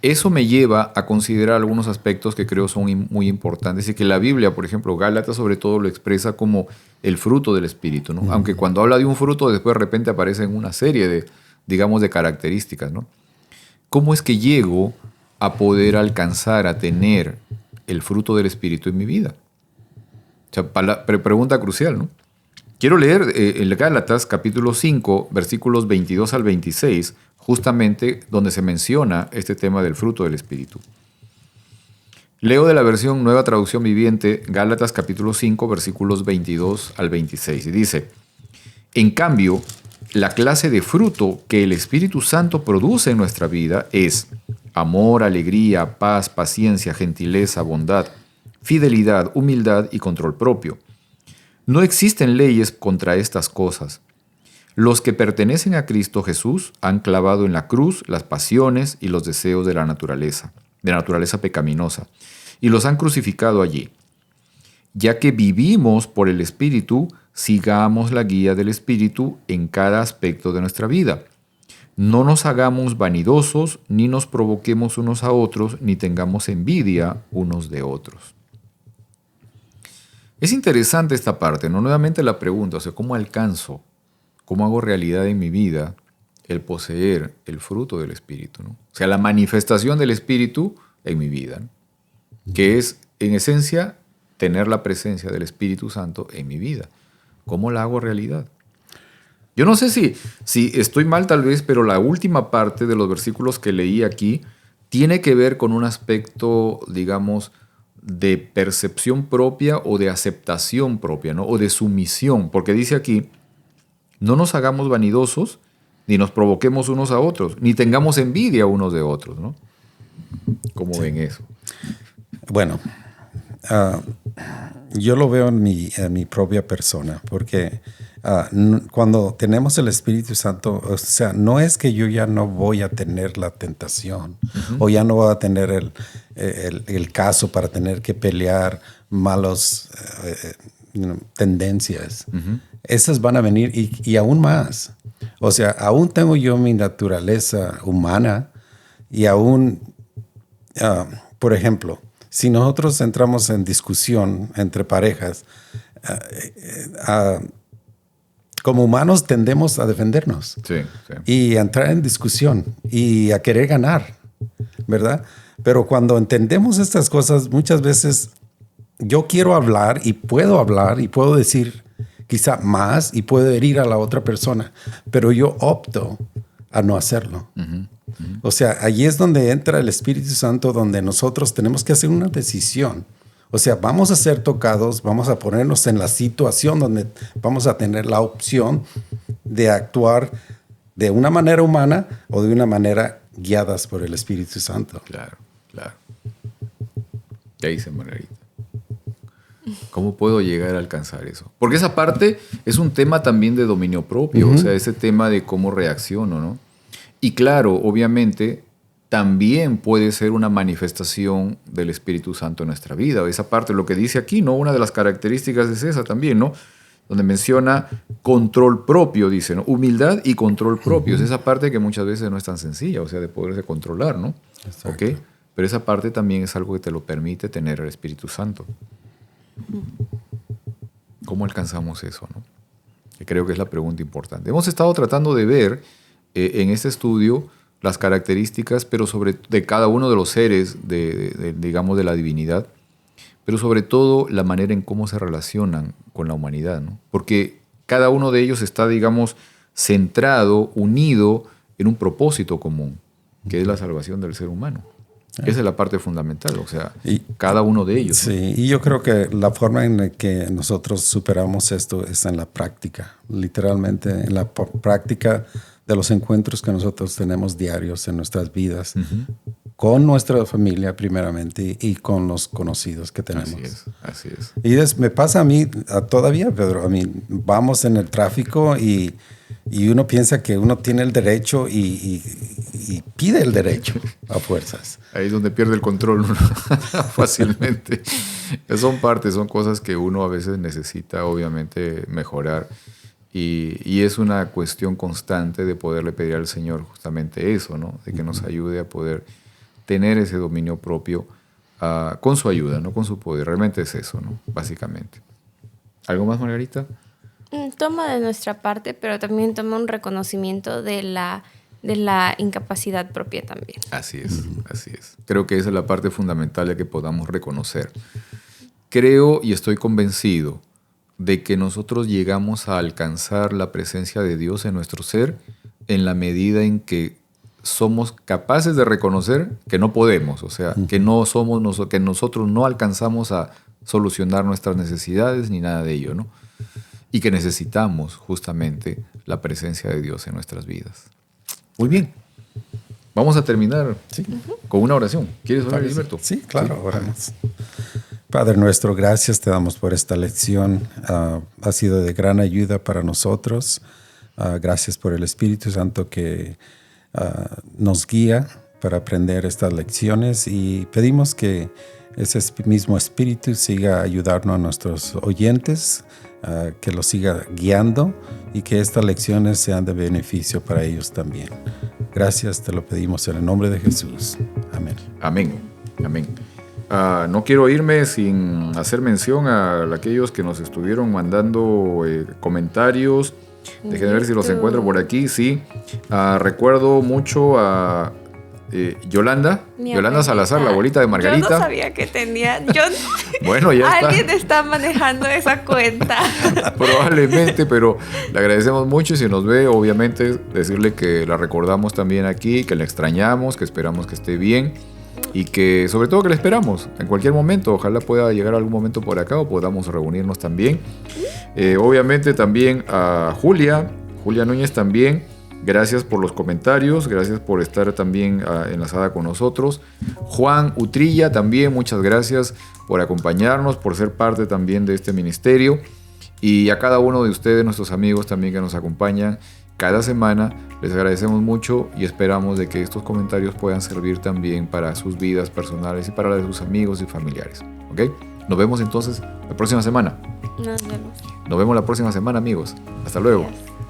eso me lleva a considerar algunos aspectos que creo son muy importantes y que la Biblia, por ejemplo, Gálatas sobre todo lo expresa como el fruto del Espíritu, ¿no? Aunque cuando habla de un fruto, después de repente aparecen una serie de, digamos, de características, ¿no? ¿Cómo es que llego a poder alcanzar a tener el fruto del Espíritu en mi vida? O sea, pregunta crucial, ¿no? Quiero leer el Gálatas capítulo 5, versículos 22 al 26, justamente donde se menciona este tema del fruto del Espíritu. Leo de la versión Nueva Traducción Viviente, Gálatas capítulo 5, versículos 22 al 26. Y dice, en cambio, la clase de fruto que el Espíritu Santo produce en nuestra vida es amor, alegría, paz, paciencia, gentileza, bondad, fidelidad, humildad y control propio. No existen leyes contra estas cosas. Los que pertenecen a Cristo Jesús han clavado en la cruz las pasiones y los deseos de la naturaleza pecaminosa, y los han crucificado allí. Ya que vivimos por el Espíritu, sigamos la guía del Espíritu en cada aspecto de nuestra vida. No nos hagamos vanidosos, ni nos provoquemos unos a otros, ni tengamos envidia unos de otros. Es interesante esta parte, ¿no? Nuevamente la pregunta, o sea, ¿cómo alcanzo? ¿Cómo hago realidad en mi vida el poseer el fruto del Espíritu, ¿no? O sea, la manifestación del Espíritu en mi vida, ¿no? Que es, en esencia, tener la presencia del Espíritu Santo en mi vida. ¿Cómo la hago realidad? Yo no sé si estoy mal tal vez, pero la última parte de los versículos que leí aquí tiene que ver con un aspecto, digamos, de percepción propia o de aceptación propia, ¿no? O de sumisión, porque dice aquí, no nos hagamos vanidosos, ni nos provoquemos unos a otros, ni tengamos envidia unos de otros, ¿no? ¿Cómo ven eso? Bueno, yo lo veo en mi propia persona, porque cuando tenemos el Espíritu Santo, o sea, no es que yo ya no voy a tener la tentación, o ya no voy a tener el caso para tener que pelear malos tendencias. Esas van a venir y aún más. O sea, aún tengo yo mi naturaleza humana y aún, por ejemplo, si nosotros entramos en discusión entre parejas, como humanos tendemos a defendernos y a entrar en discusión y a querer ganar, ¿verdad? Pero cuando entendemos estas cosas, muchas veces yo quiero hablar y puedo decir quizá más y puedo herir a la otra persona, pero yo opto a no hacerlo. O sea, allí es donde entra el Espíritu Santo, donde nosotros tenemos que hacer una decisión. O sea, vamos a ser tocados, vamos a ponernos en la situación donde vamos a tener la opción de actuar de una manera humana o de una manera guiadas por el Espíritu Santo. Claro, claro. ¿Qué dice Margarita? ¿Cómo puedo llegar a alcanzar eso? Porque esa parte es un tema también de dominio propio, o sea, ese tema de cómo reacciono, ¿no? Y claro, obviamente, también puede ser una manifestación del Espíritu Santo en nuestra vida. Esa parte, lo que dice aquí, ¿no? Una de las características es esa también, ¿no? Donde menciona control propio, dice, ¿no? Humildad y control propio. Es esa parte que muchas veces no es tan sencilla, o sea, de poderse controlar, ¿no? ¿Okay? Pero esa parte también es algo que te lo permite tener el Espíritu Santo. ¿Cómo alcanzamos eso, no? Que creo que es la pregunta importante. Hemos estado tratando de ver en este estudio las características, pero de cada uno de los seres, digamos, de la divinidad, pero sobre todo la manera en cómo se relacionan con la humanidad, ¿no? Porque cada uno de ellos está, digamos, centrado, unido en un propósito común, que es la salvación del ser humano. Esa es la parte fundamental, o sea, cada uno de ellos. Sí, ¿no? Y yo creo que la forma en la que nosotros superamos esto es en la práctica, literalmente en la práctica de los encuentros que nosotros tenemos diarios en nuestras vidas, con nuestra familia primeramente y con los conocidos que tenemos. Así es. Y me pasa a mí todavía, Pedro, a mí vamos en el tráfico y uno piensa que uno tiene el derecho y y pide el derecho a fuerzas. Ahí es donde pierde el control uno fácilmente. Son cosas que uno a veces necesita, obviamente, mejorar. Y es una cuestión constante de poderle pedir al Señor justamente eso, ¿no? De que nos ayude a poder tener ese dominio propio con su ayuda, no con su poder. Realmente es eso, ¿no? Básicamente. ¿Algo más, Margarita? Toma de nuestra parte, pero también toma un reconocimiento de la incapacidad propia también. Así es, así es. Creo que esa es la parte fundamental de que podamos reconocer. Creo y estoy convencido de que nosotros llegamos a alcanzar la presencia de Dios en nuestro ser en la medida en que somos capaces de reconocer que no podemos, o sea, que nosotros no alcanzamos a solucionar nuestras necesidades ni nada de ello, ¿no? Y que necesitamos justamente la presencia de Dios en nuestras vidas. Muy bien. Vamos a terminar con una oración. ¿Quieres orar, Gilberto? Sí, claro, oramos. Padre nuestro, gracias te damos por esta lección. Ha sido de gran ayuda para nosotros. Gracias por el Espíritu Santo que nos guía para aprender estas lecciones y pedimos que ese mismo Espíritu siga ayudando a nuestros oyentes, que los siga guiando y que estas lecciones sean de beneficio para ellos también. Gracias, te lo pedimos en el nombre de Jesús. Amén. Amén. Amén. No quiero irme sin hacer mención a aquellos que nos estuvieron mandando comentarios. Déjenme ver si los encuentro por aquí. Sí. Recuerdo mucho a Yolanda Salazar, la abuelita de Margarita. Yo no sabía que tenía. Bueno, ya Alguien está manejando esa cuenta. Probablemente, pero le agradecemos mucho y si nos ve, obviamente, decirle que la recordamos también aquí, que la extrañamos, que esperamos que esté bien y que, sobre todo, que la esperamos en cualquier momento. Ojalá pueda llegar algún momento por acá o podamos reunirnos también. Obviamente también a Julia Núñez también. Gracias por los comentarios, gracias por estar también enlazada con nosotros. Juan Utrilla también, muchas gracias por acompañarnos, por ser parte también de este ministerio. Y a cada uno de ustedes, nuestros amigos también que nos acompañan cada semana, les agradecemos mucho y esperamos de que estos comentarios puedan servir también para sus vidas personales y para las de sus amigos y familiares. ¿Ok? Nos vemos entonces la próxima semana. Nos vemos. Nos vemos la próxima semana, amigos. Hasta luego. Gracias.